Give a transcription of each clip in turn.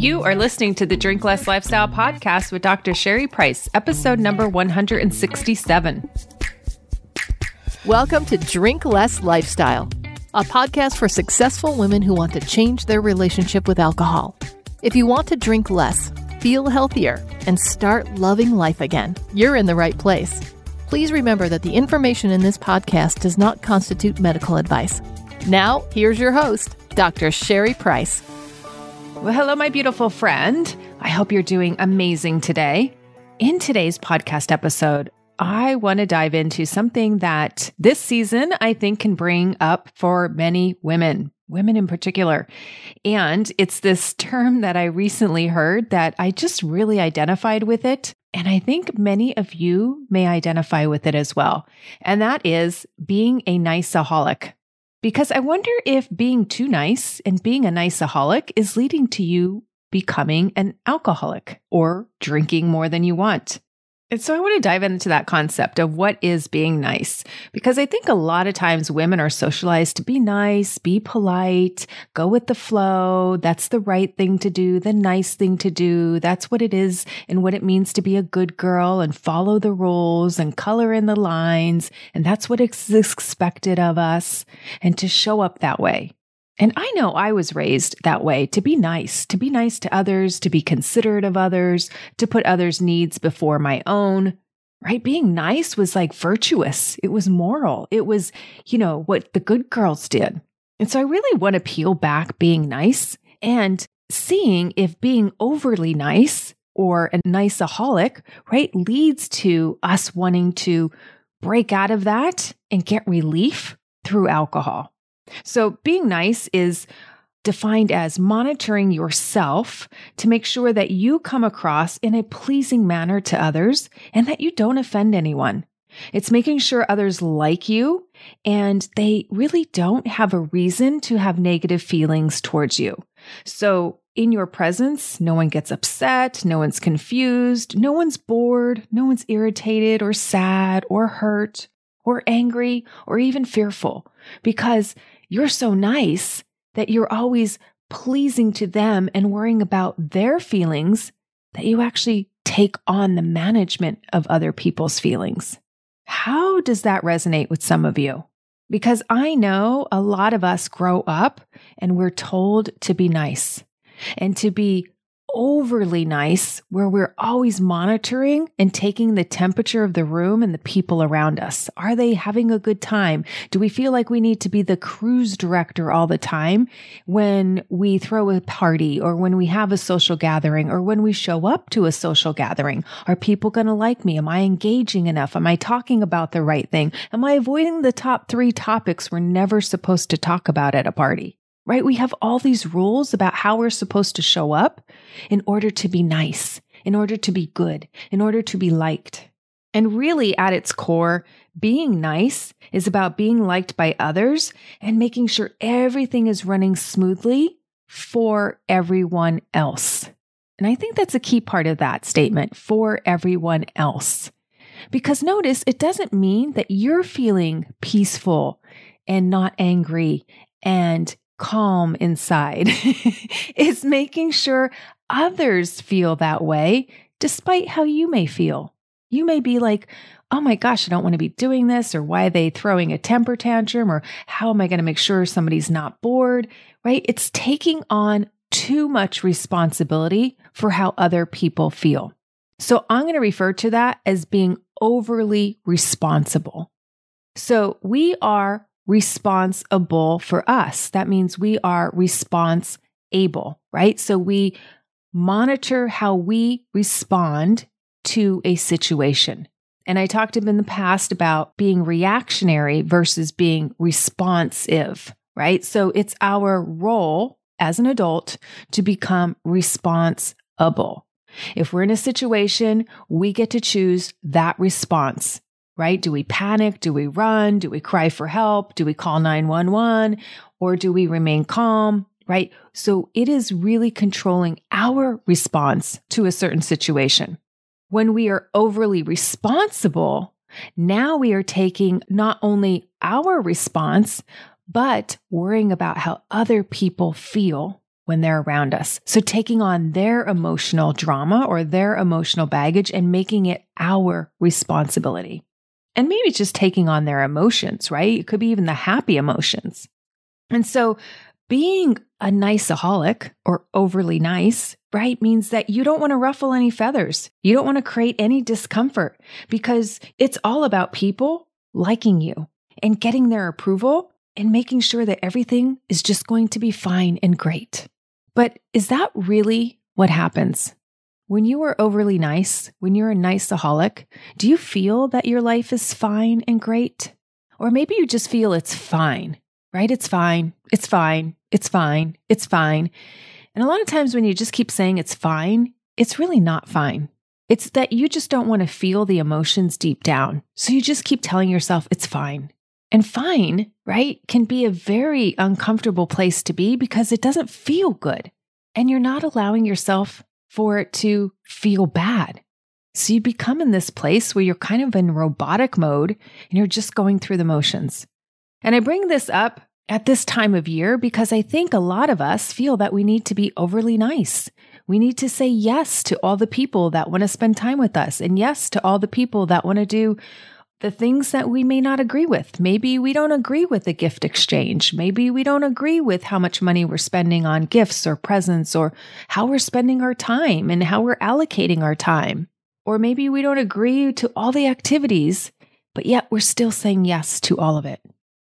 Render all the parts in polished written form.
You are listening to the Drink Less Lifestyle podcast with Dr. Sherry Price, episode number 167. Welcome to Drink Less Lifestyle, a podcast for successful women who want to change their relationship with alcohol. If you want to drink less, feel healthier, and start loving life again, you're in the right place. Please remember that the information in this podcast does not constitute medical advice. Now, here's your host, Dr. Sherry Price. Well, hello, my beautiful friend. I hope you're doing amazing today. In today's podcast episode, I want to dive into something that this season I think can bring up for many women in particular. And it's this term that I recently heard that I just really identified with it. And I think many of you may identify with it as well. And that is being a nice-o-holic. Because I wonder if being too nice and being a nice-o-holic is leading to you becoming an alcoholic or drinking more than you want. And so I want to dive into that concept of what is being nice, because I think a lot of times women are socialized to be nice, be polite, go with the flow. That's the right thing to do, the nice thing to do. That's what it is and what it means to be a good girl and follow the rules and color in the lines. And that's what is expected of us and to show up that way. And I know I was raised that way, to be nice to others, to be considerate of others, to put others' needs before my own, right? Being nice was like virtuous. It was moral. It was, what the good girls did. And so I really want to peel back being nice and seeing if being overly nice or a nice-o-holic, right, leads to us wanting to break out of that and get relief through alcohol. So being nice is defined as monitoring yourself to make sure that you come across in a pleasing manner to others and that you don't offend anyone. It's making sure others like you and they really don't have a reason to have negative feelings towards you. So in your presence, no one gets upset, no one's confused, no one's bored, no one's irritated or sad or hurt or angry or even fearful, because you're so nice that you're always pleasing to them and worrying about their feelings that you actually take on the management of other people's feelings. How does that resonate with some of you? Because I know a lot of us grow up and we're told to be nice and to be overly nice, where we're always monitoring and taking the temperature of the room and the people around us. Are they having a good time? Do we feel like we need to be the cruise director all the time when we throw a party or when we have a social gathering or when we show up to a social gathering? Are people going to like me? Am I engaging enough? Am I talking about the right thing? Am I avoiding the top 3 topics we're never supposed to talk about at a party? Right? We have all these rules about how we're supposed to show up in order to be nice, in order to be good, in order to be liked. And really at its core, being nice is about being liked by others and making sure everything is running smoothly for everyone else. And I think that's a key part of that statement, for everyone else. Because notice, it doesn't mean that you're feeling peaceful and not angry and calm inside. It's making sure others feel that way, despite how you may feel. You may be like, oh my gosh, I don't want to be doing this, or why are they throwing a temper tantrum, or how am I going to make sure somebody's not bored, right? It's taking on too much responsibility for how other people feel. So I'm going to refer to that as being overly responsible. So we are responsible for us. That means we are response-able, right? So we monitor how we respond to a situation. And I talked in the past about being reactionary versus being responsive, right? So it's our role as an adult to become responsible. If we're in a situation, we get to choose that response. Right? Do we panic? Do we run? Do we cry for help? Do we call 911? Or do we remain calm? Right? So it is really controlling our response to a certain situation. When we are overly responsible, now we are taking not only our response, but worrying about how other people feel when they're around us. So taking on their emotional drama or their emotional baggage and making it our responsibility. And maybe just taking on their emotions, right? It could be even the happy emotions. And so being a nice-o-holic or overly nice, right, means that you don't want to ruffle any feathers. You don't want to create any discomfort because it's all about people liking you and getting their approval and making sure that everything is just going to be fine and great. But is that really what happens? When you are overly nice, when you're a nice-o-holic, do you feel that your life is fine and great? Or maybe you just feel it's fine, right? It's fine, it's fine, it's fine, it's fine. And a lot of times when you just keep saying it's fine, it's really not fine. It's that you just don't want to feel the emotions deep down. So you just keep telling yourself it's fine. And fine, right, can be a very uncomfortable place to be because it doesn't feel good. And you're not allowing yourself for it to feel bad. So you become in this place where you're kind of in robotic mode and you're just going through the motions. And I bring this up at this time of year because I think a lot of us feel that we need to be overly nice. We need to say yes to all the people that want to spend time with us and yes to all the people that want to do the things that we may not agree with. Maybe we don't agree with the gift exchange. Maybe we don't agree with how much money we're spending on gifts or presents or how we're spending our time and how we're allocating our time. Or maybe we don't agree to all the activities, but yet we're still saying yes to all of it.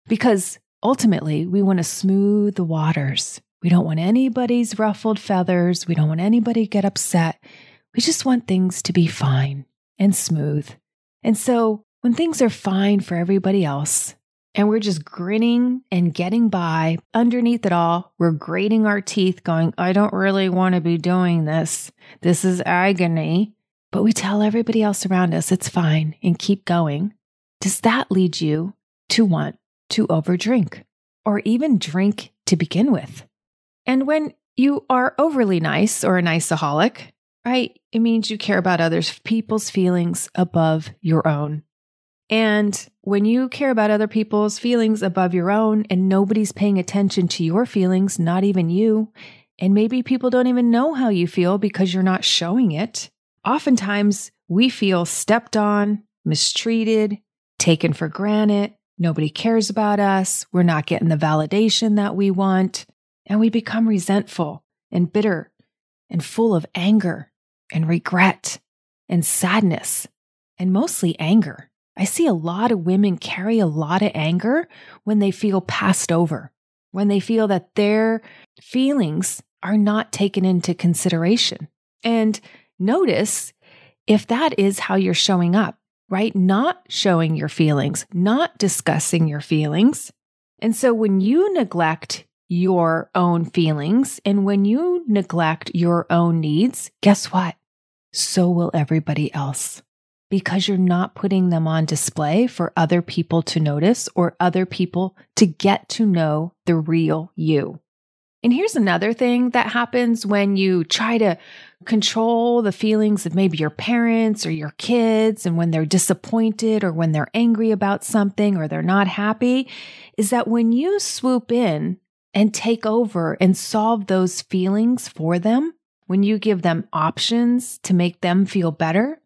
Because ultimately, we want to smooth the waters. We don't want anybody's ruffled feathers. We don't want anybody to get upset. We just want things to be fine and smooth. And so when things are fine for everybody else, and we're just grinning and getting by, underneath it all, we're grating our teeth going, I don't really want to be doing this. This is agony. But we tell everybody else around us it's fine and keep going. Does that lead you to want to overdrink or even drink to begin with? And when you are overly nice or a nice-o-holic, right, it means you care about other people's feelings above your own. And when you care about other people's feelings above your own and nobody's paying attention to your feelings, not even you, and maybe people don't even know how you feel because you're not showing it, oftentimes we feel stepped on, mistreated, taken for granted. Nobody cares about us. We're not getting the validation that we want. And we become resentful and bitter and full of anger and regret and sadness and mostly anger. I see a lot of women carry a lot of anger when they feel passed over, when they feel that their feelings are not taken into consideration. And notice if that is how you're showing up, right? Not showing your feelings, not discussing your feelings. And so when you neglect your own feelings and when you neglect your own needs, guess what? So will everybody else. Because you're not putting them on display for other people to notice or other people to get to know the real you. And here's another thing that happens when you try to control the feelings of maybe your parents or your kids, and when they're disappointed or when they're angry about something or they're not happy, is that when you swoop in and take over and solve those feelings for them, when you give them options to make them feel better,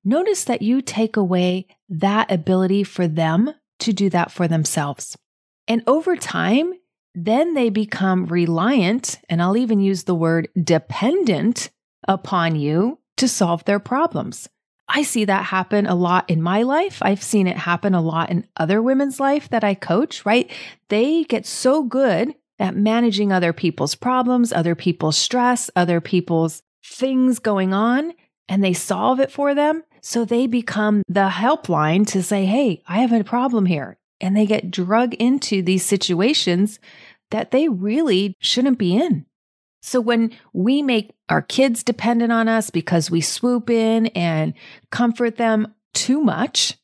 notice that you take away that ability for them to do that for themselves. And over time, then they become reliant, and I'll even use the word dependent upon you to solve their problems. I see that happen a lot in my life. I've seen it happen a lot in other women's life that I coach, right? They get so good at managing other people's problems, other people's stress, other people's things going on, and they solve it for them. So they become the helpline to say, hey, I have a problem here. And they get drug into these situations that they really shouldn't be in. So when we make our kids dependent on us because we swoop in and comfort them too much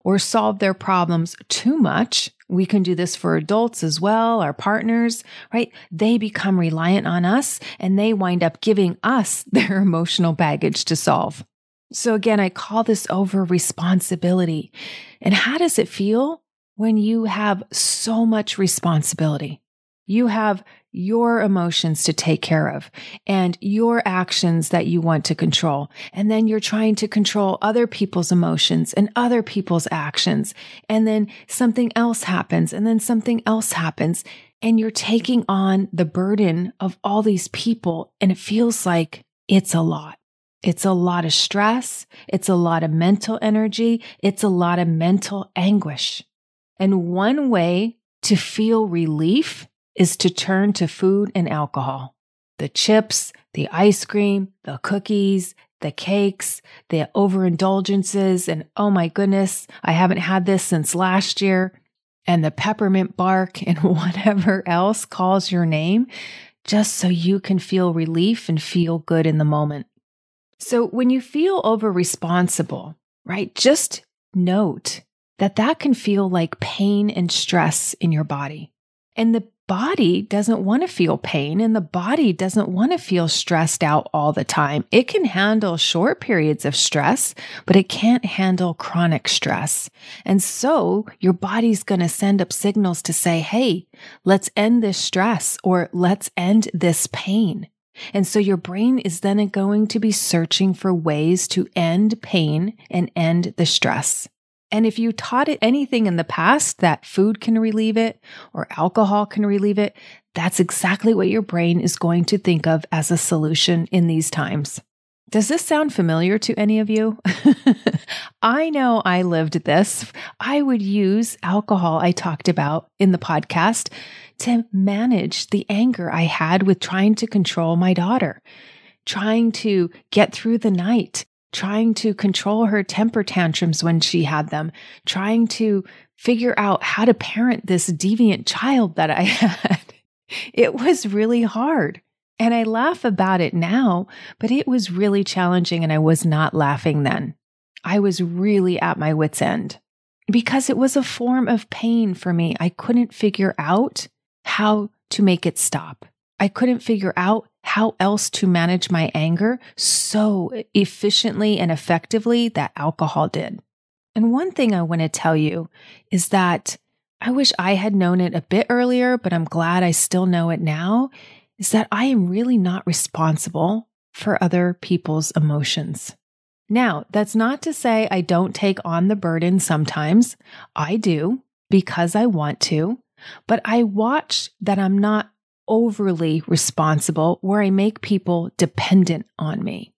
or solve their problems too much, we can do this for adults as well, our partners, right? They become reliant on us and they wind up giving us their emotional baggage to solve. So again, I call this over responsibility. And how does it feel when you have so much responsibility? You have your emotions to take care of and your actions that you want to control. And then you're trying to control other people's emotions and other people's actions. And then something else happens and then something else happens. And you're taking on the burden of all these people. And it feels like it's a lot. It's a lot of stress. It's a lot of mental energy. It's a lot of mental anguish. And one way to feel relief is to turn to food and alcohol. The chips, the ice cream, the cookies, the cakes, the overindulgences, and oh my goodness, I haven't had this since last year, and the peppermint bark and whatever else calls your name, just so you can feel relief and feel good in the moment. So when you feel over-responsible, right, just note that can feel like pain and stress in your body. And the body doesn't want to feel pain, and the body doesn't want to feel stressed out all the time. It can handle short periods of stress, but it can't handle chronic stress. And so your body's going to send up signals to say, hey, let's end this stress, or let's end this pain. And so your brain is then going to be searching for ways to end pain and end the stress. And if you taught it anything in the past that food can relieve it or alcohol can relieve it, that's exactly what your brain is going to think of as a solution in these times. Does this sound familiar to any of you? I know I lived this. I would use alcohol, I talked about in the podcast, to manage the anger I had with trying to control my daughter, trying to get through the night, trying to control her temper tantrums when she had them, trying to figure out how to parent this deviant child that I had. It was really hard. And I laugh about it now, but it was really challenging, and I was not laughing then. I was really at my wit's end because it was a form of pain for me. I couldn't figure out how to make it stop. I couldn't figure out how else to manage my anger so efficiently and effectively that alcohol did. And one thing I want to tell you is that I wish I had known it a bit earlier, but I'm glad I still know it now, is that I am really not responsible for other people's emotions. Now, that's not to say I don't take on the burden sometimes. I do because I want to, but I watch that I'm not overly responsible where I make people dependent on me.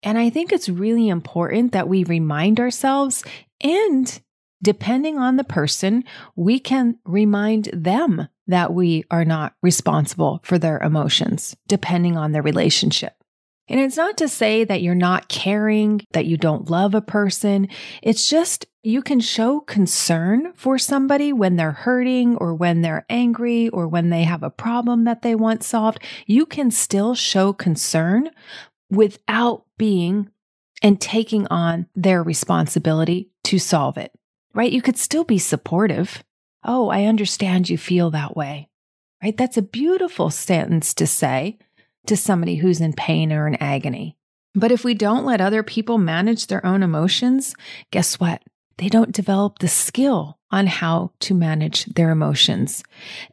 And I think it's really important that we remind ourselves, and depending on the person, we can remind them that we are not responsible for their emotions, depending on the relationship. And it's not to say that you're not caring, that you don't love a person. It's just you can show concern for somebody when they're hurting or when they're angry or when they have a problem that they want solved. You can still show concern without being and taking on their responsibility to solve it, right? You could still be supportive. Oh, I understand you feel that way, right? That's a beautiful sentence to say to somebody who's in pain or in agony. But if we don't let other people manage their own emotions, guess what? They don't develop the skill on how to manage their emotions.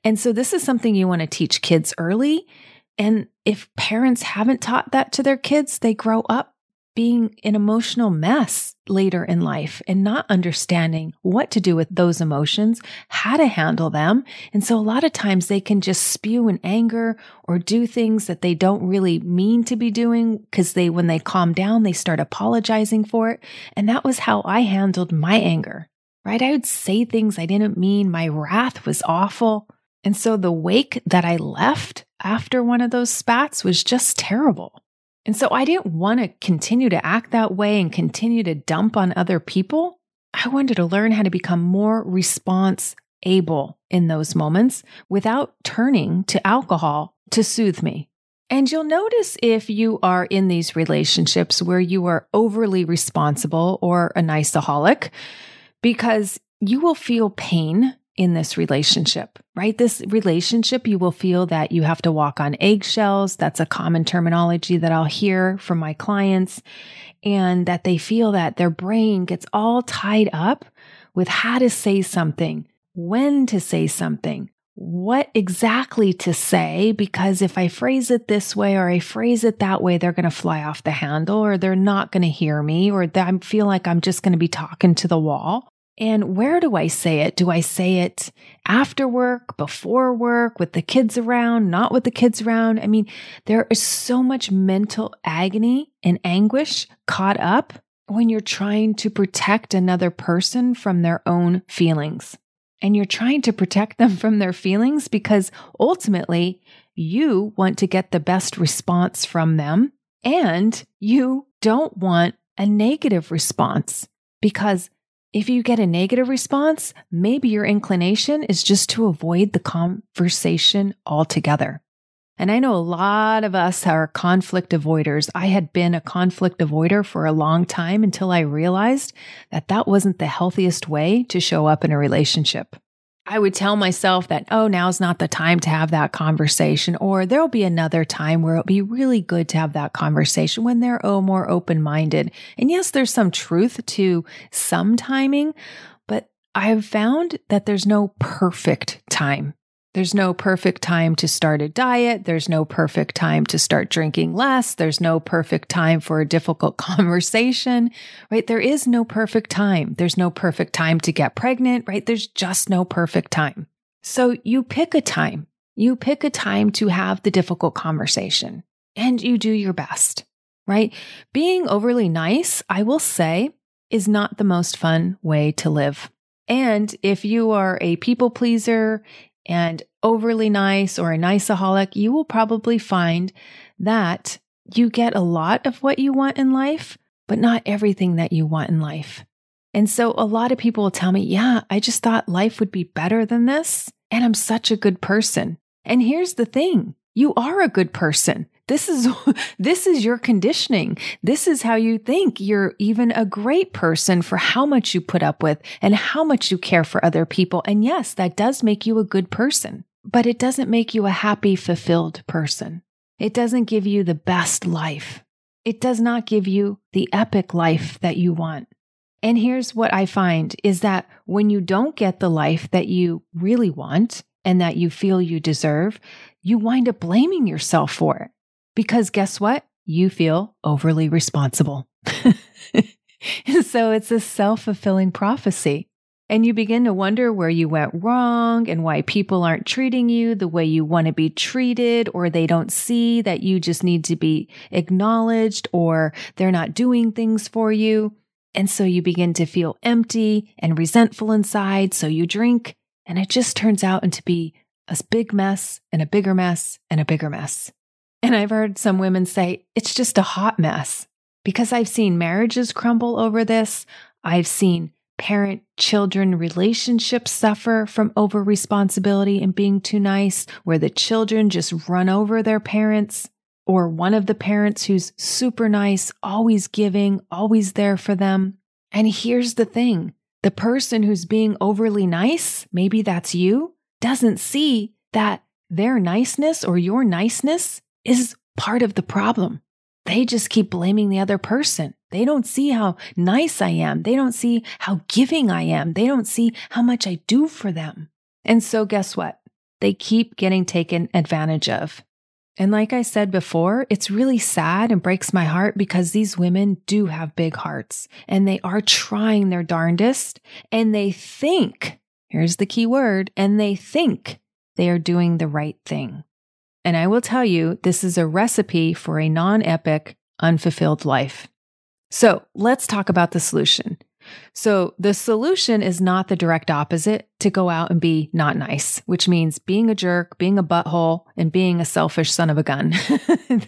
And so this is something you want to teach kids early. And if parents haven't taught that to their kids, they grow up being an emotional mess later in life and not understanding what to do with those emotions, how to handle them. And so a lot of times they can just spew in anger or do things that they don't really mean to be doing because when they calm down, they start apologizing for it. And that was how I handled my anger, right? I would say things I didn't mean. My wrath was awful. And so the wake that I left after one of those spats was just terrible. And so I didn't want to continue to act that way and continue to dump on other people. I wanted to learn how to become more response-able in those moments without turning to alcohol to soothe me. And you'll notice if you are in these relationships where you are overly responsible or a nice-o-holic, because you will feel pain in this relationship, right? This relationship, you will feel that you have to walk on eggshells. That's a common terminology that I'll hear from my clients, and that they feel that their brain gets all tied up with how to say something, when to say something, what exactly to say, because if I phrase it this way or I phrase it that way, they're going to fly off the handle, or they're not going to hear me, or I feel like I'm just going to be talking to the wall. And where do I say it? Do I say it after work, before work, with the kids around, not with the kids around? I mean, there is so much mental agony and anguish caught up when you're trying to protect another person from their own feelings. And you're trying to protect them from their feelings because ultimately you want to get the best response from them, and you don't want a negative response, because if you get a negative response, maybe your inclination is just to avoid the conversation altogether. And I know a lot of us are conflict avoiders. I had been a conflict avoider for a long time until I realized that that wasn't the healthiest way to show up in a relationship. I would tell myself that, oh, now's not the time to have that conversation, or there'll be another time where it'll be really good to have that conversation when they're more open-minded. And yes, there's some truth to some timing, but I've found that there's no perfect time. There's no perfect time to start a diet. There's no perfect time to start drinking less. There's no perfect time for a difficult conversation, right? There is no perfect time. There's no perfect time to get pregnant, right? There's just no perfect time. So you pick a time. You pick a time to have the difficult conversation, and you do your best, right? Being overly nice, I will say, is not the most fun way to live. And if you are a people pleaser and overly nice or a nice-o-holic, you will probably find that you get a lot of what you want in life, but not everything that you want in life. And so a lot of people will tell me, yeah, I just thought life would be better than this, and I'm such a good person. And here's the thing, you are a good person. This is your conditioning. This is how you think you're even a great person for how much you put up with and how much you care for other people. And yes, that does make you a good person, but it doesn't make you a happy, fulfilled person. It doesn't give you the best life. It does not give you the epic life that you want. And here's what I find is that when you don't get the life that you really want and that you feel you deserve, you wind up blaming yourself for it. Because guess what? You feel overly responsible. So it's a self-fulfilling prophecy. And you begin to wonder where you went wrong and why people aren't treating you the way you want to be treated, or they don't see that you just need to be acknowledged, or they're not doing things for you. And so you begin to feel empty and resentful inside. So you drink, and it just turns out into be a big mess and a bigger mess and a bigger mess. And I've heard some women say, it's just a hot mess, because I've seen marriages crumble over this. I've seen parent-children relationships suffer from over-responsibility and being too nice, where the children just run over their parents, or one of the parents who's super nice, always giving, always there for them. And here's the thing, the person who's being overly nice, maybe that's you, doesn't see that their niceness or your niceness is part of the problem. They just keep blaming the other person. They don't see how nice I am. They don't see how giving I am. They don't see how much I do for them. And so guess what? They keep getting taken advantage of. And like I said before, it's really sad and breaks my heart because these women do have big hearts and they are trying their darndest, and they think, here's the key word, and they think they are doing the right thing. And I will tell you, this is a recipe for a non-epic, unfulfilled life. So let's talk about the solution. So the solution is not the direct opposite to go out and be not nice, which means being a jerk, being a butthole, and being a selfish son of a gun.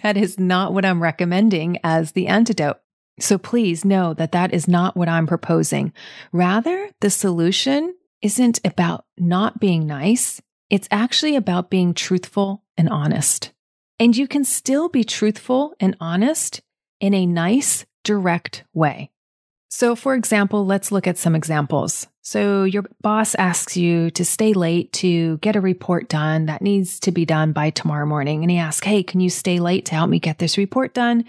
That is not what I'm recommending as the antidote. So please know that that is not what I'm proposing. Rather, the solution isn't about not being nice. It's actually about being truthful and honest. And you can still be truthful and honest in a nice, direct way. So for example, let's look at some examples. So your boss asks you to stay late to get a report done that needs to be done by tomorrow morning. And he asks, hey, can you stay late to help me get this report done?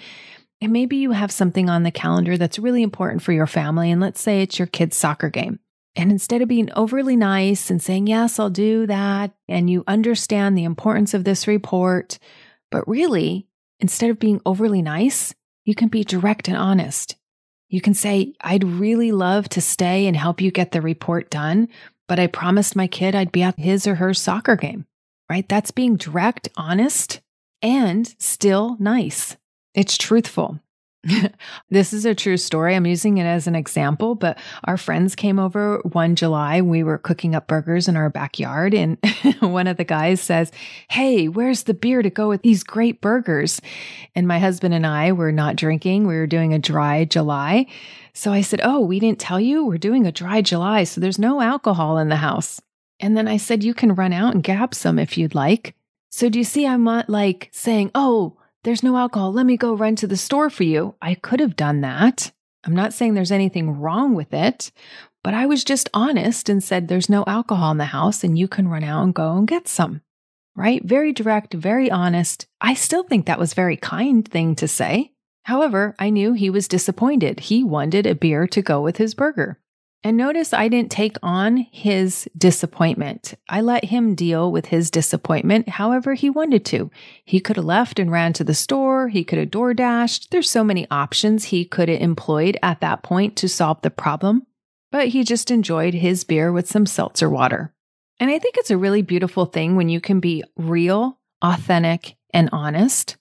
And maybe you have something on the calendar that's really important for your family. And let's say it's your kid's soccer game. And instead of being overly nice and saying, yes, I'll do that, and you understand the importance of this report, but really, instead of being overly nice, you can be direct and honest. You can say, I'd really love to stay and help you get the report done, but I promised my kid I'd be at his or her soccer game, right? That's being direct, honest, and still nice. It's truthful. This is a true story. I'm using it as an example, but our friends came over one July. We were cooking up burgers in our backyard, and one of the guys says, hey, where's the beer to go with these great burgers? And my husband and I were not drinking. We were doing a dry July. So I said, oh, we didn't tell you? We're doing a dry July, so there's no alcohol in the house. And then I said, you can run out and grab some if you'd like. So do you see, I'm not like saying, oh, there's no alcohol. Let me go run to the store for you. I could have done that. I'm not saying there's anything wrong with it, but I was just honest and said there's no alcohol in the house and you can run out and go and get some, right? Very direct, very honest. I still think that was a very kind thing to say. However, I knew he was disappointed. He wanted a beer to go with his burger. And notice I didn't take on his disappointment. I let him deal with his disappointment however he wanted to. He could have left and ran to the store. He could have door dashed. There's so many options he could have employed at that point to solve the problem. But he just enjoyed his beer with some seltzer water. And I think it's a really beautiful thing when you can be real, authentic, and honest,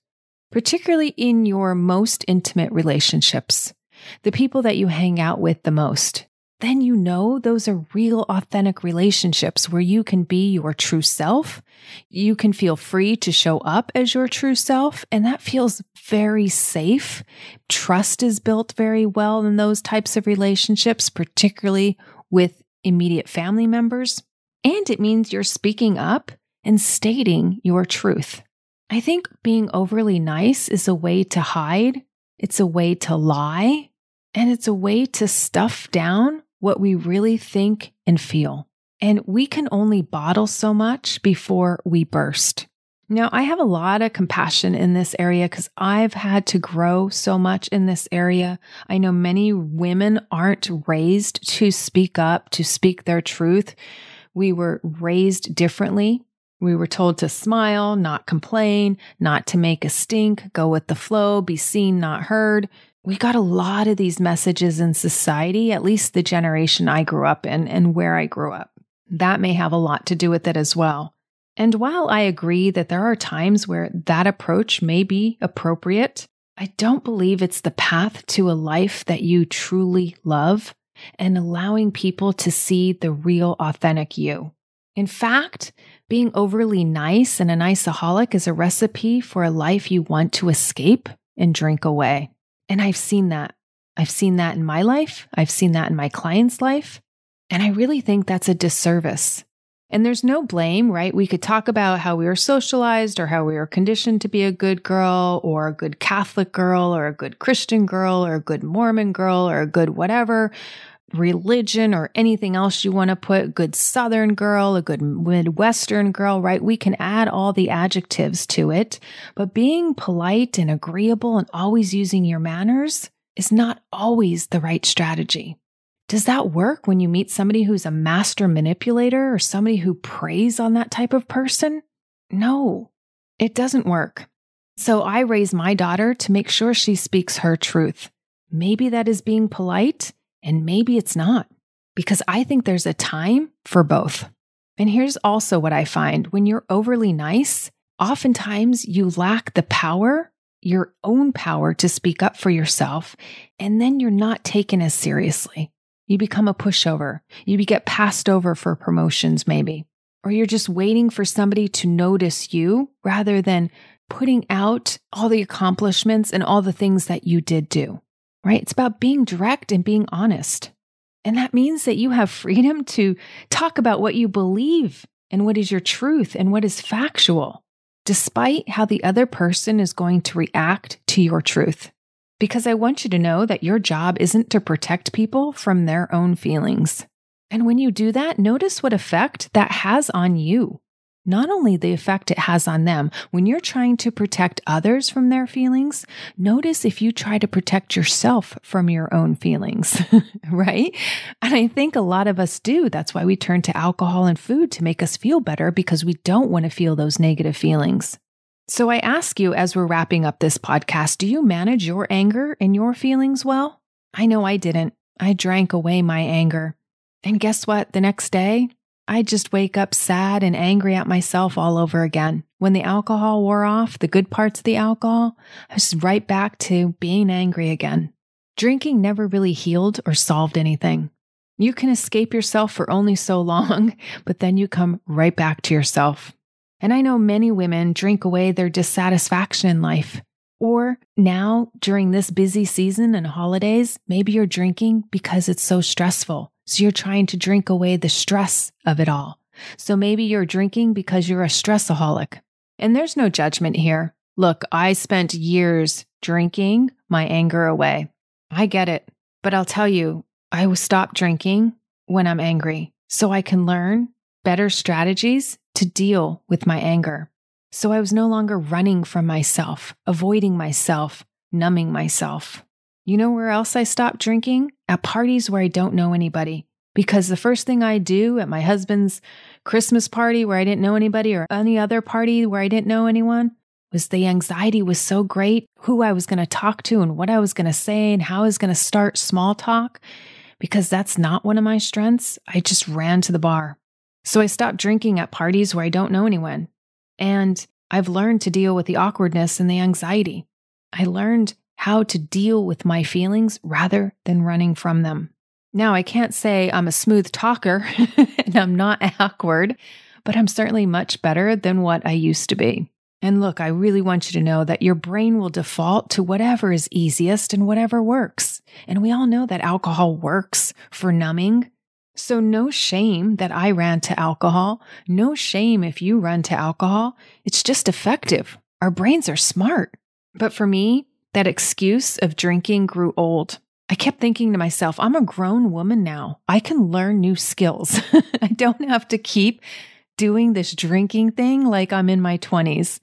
particularly in your most intimate relationships, the people that you hang out with the most. Then you know those are real, authentic relationships where you can be your true self. You can feel free to show up as your true self, and that feels very safe. Trust is built very well in those types of relationships, particularly with immediate family members. And it means you're speaking up and stating your truth. I think being overly nice is a way to hide. It's a way to lie. And it's a way to stuff down what we really think and feel. And we can only bottle so much before we burst. Now, I have a lot of compassion in this area because I've had to grow so much in this area. I know many women aren't raised to speak up, to speak their truth. We were raised differently. We were told to smile, not complain, not to make a stink, go with the flow, be seen, not heard. We got a lot of these messages in society, at least the generation I grew up in and where I grew up. That may have a lot to do with it as well. And while I agree that there are times where that approach may be appropriate, I don't believe it's the path to a life that you truly love and allowing people to see the real, authentic you. In fact, being overly nice and a nice-o-holic is a recipe for a life you want to escape and drink away. And I've seen that. I've seen that in my life. I've seen that in my client's life. And I really think that's a disservice. And there's no blame, right? We could talk about how we were socialized or how we were conditioned to be a good girl or a good Catholic girl or a good Christian girl or a good Mormon girl or a good whatever religion or anything else you want to put, good Southern girl, a good Midwestern girl, right? We can add all the adjectives to it, but being polite and agreeable and always using your manners is not always the right strategy. Does that work when you meet somebody who's a master manipulator or somebody who preys on that type of person? No, it doesn't work. So I raise my daughter to make sure she speaks her truth. Maybe that is being polite, and maybe it's not, because I think there's a time for both. And here's also what I find. When you're overly nice, oftentimes you lack the power, your own power to speak up for yourself, and then you're not taken as seriously. You become a pushover. You get passed over for promotions maybe, or you're just waiting for somebody to notice you rather than putting out all the accomplishments and all the things that you did do. Right? It's about being direct and being honest. And that means that you have freedom to talk about what you believe and what is your truth and what is factual, despite how the other person is going to react to your truth. Because I want you to know that your job isn't to protect people from their own feelings. And when you do that, notice what effect that has on you. not only the effect it has on them, when you're trying to protect others from their feelings, notice if you try to protect yourself from your own feelings, right? And I think a lot of us do. That's why we turn to alcohol and food to make us feel better, because we don't want to feel those negative feelings. So I ask you, as we're wrapping up this podcast, do you manage your anger and your feelings well? I know I didn't. I drank away my anger. And guess what? The next day, I just wake up sad and angry at myself all over again. When the alcohol wore off, the good parts of the alcohol, I was right back to being angry again. Drinking never really healed or solved anything. You can escape yourself for only so long, but then you come right back to yourself. And I know many women drink away their dissatisfaction in life. Or now, during this busy season and holidays, maybe you're drinking because it's so stressful. So you're trying to drink away the stress of it all. So maybe you're drinking because you're a stress-o-holic. And there's no judgment here. Look, I spent years drinking my anger away. I get it. But I'll tell you, I will stop drinking when I'm angry so I can learn better strategies to deal with my anger. So I was no longer running from myself, avoiding myself, numbing myself. You know where else I stopped drinking? At parties where I don't know anybody. Because the first thing I do at my husband's Christmas party where I didn't know anybody, or any other party where I didn't know anyone, was the anxiety was so great, who I was going to talk to and what I was going to say and how I was going to start small talk. Because that's not one of my strengths, I just ran to the bar. So I stopped drinking at parties where I don't know anyone. And I've learned to deal with the awkwardness and the anxiety. I learned how to deal with my feelings rather than running from them. Now, I can't say I'm a smooth talker and I'm not awkward, but I'm certainly much better than what I used to be. And look, I really want you to know that your brain will default to whatever is easiest and whatever works. And we all know that alcohol works for numbing. So no shame that I ran to alcohol. No shame if you run to alcohol. It's just effective. Our brains are smart. But for me, that excuse of drinking grew old. I kept thinking to myself, I'm a grown woman now. I can learn new skills. I don't have to keep doing this drinking thing like I'm in my 20s.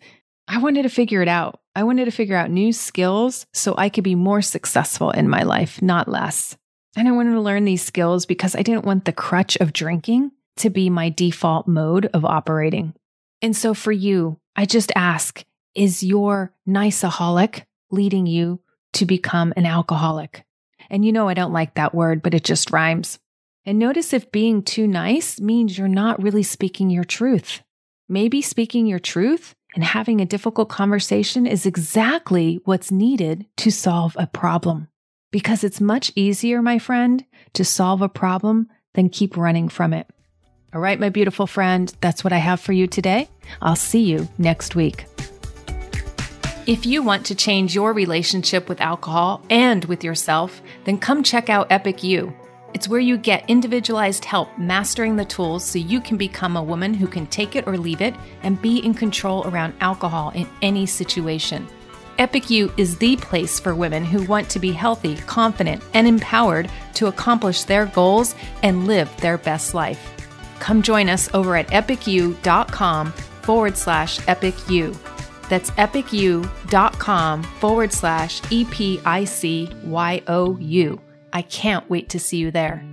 I wanted to figure it out. I wanted to figure out new skills so I could be more successful in my life, not less. And I wanted to learn these skills because I didn't want the crutch of drinking to be my default mode of operating. And so for you, I just ask, is your nice-o-holic leading you to become an alcoholic? And you know I don't like that word, but it just rhymes. And notice if being too nice means you're not really speaking your truth. Maybe speaking your truth and having a difficult conversation is exactly what's needed to solve a problem. Because it's much easier, my friend, to solve a problem than keep running from it. All right, my beautiful friend, that's what I have for you today. I'll see you next week. If you want to change your relationship with alcohol and with yourself, then come check out Epic You. It's where you get individualized help mastering the tools so you can become a woman who can take it or leave it and be in control around alcohol in any situation. Epic You is the place for women who want to be healthy, confident, and empowered to accomplish their goals and live their best life. Come join us over at epicu.com/epicu. That's epicu.com/EPICYOU. I can't wait to see you there.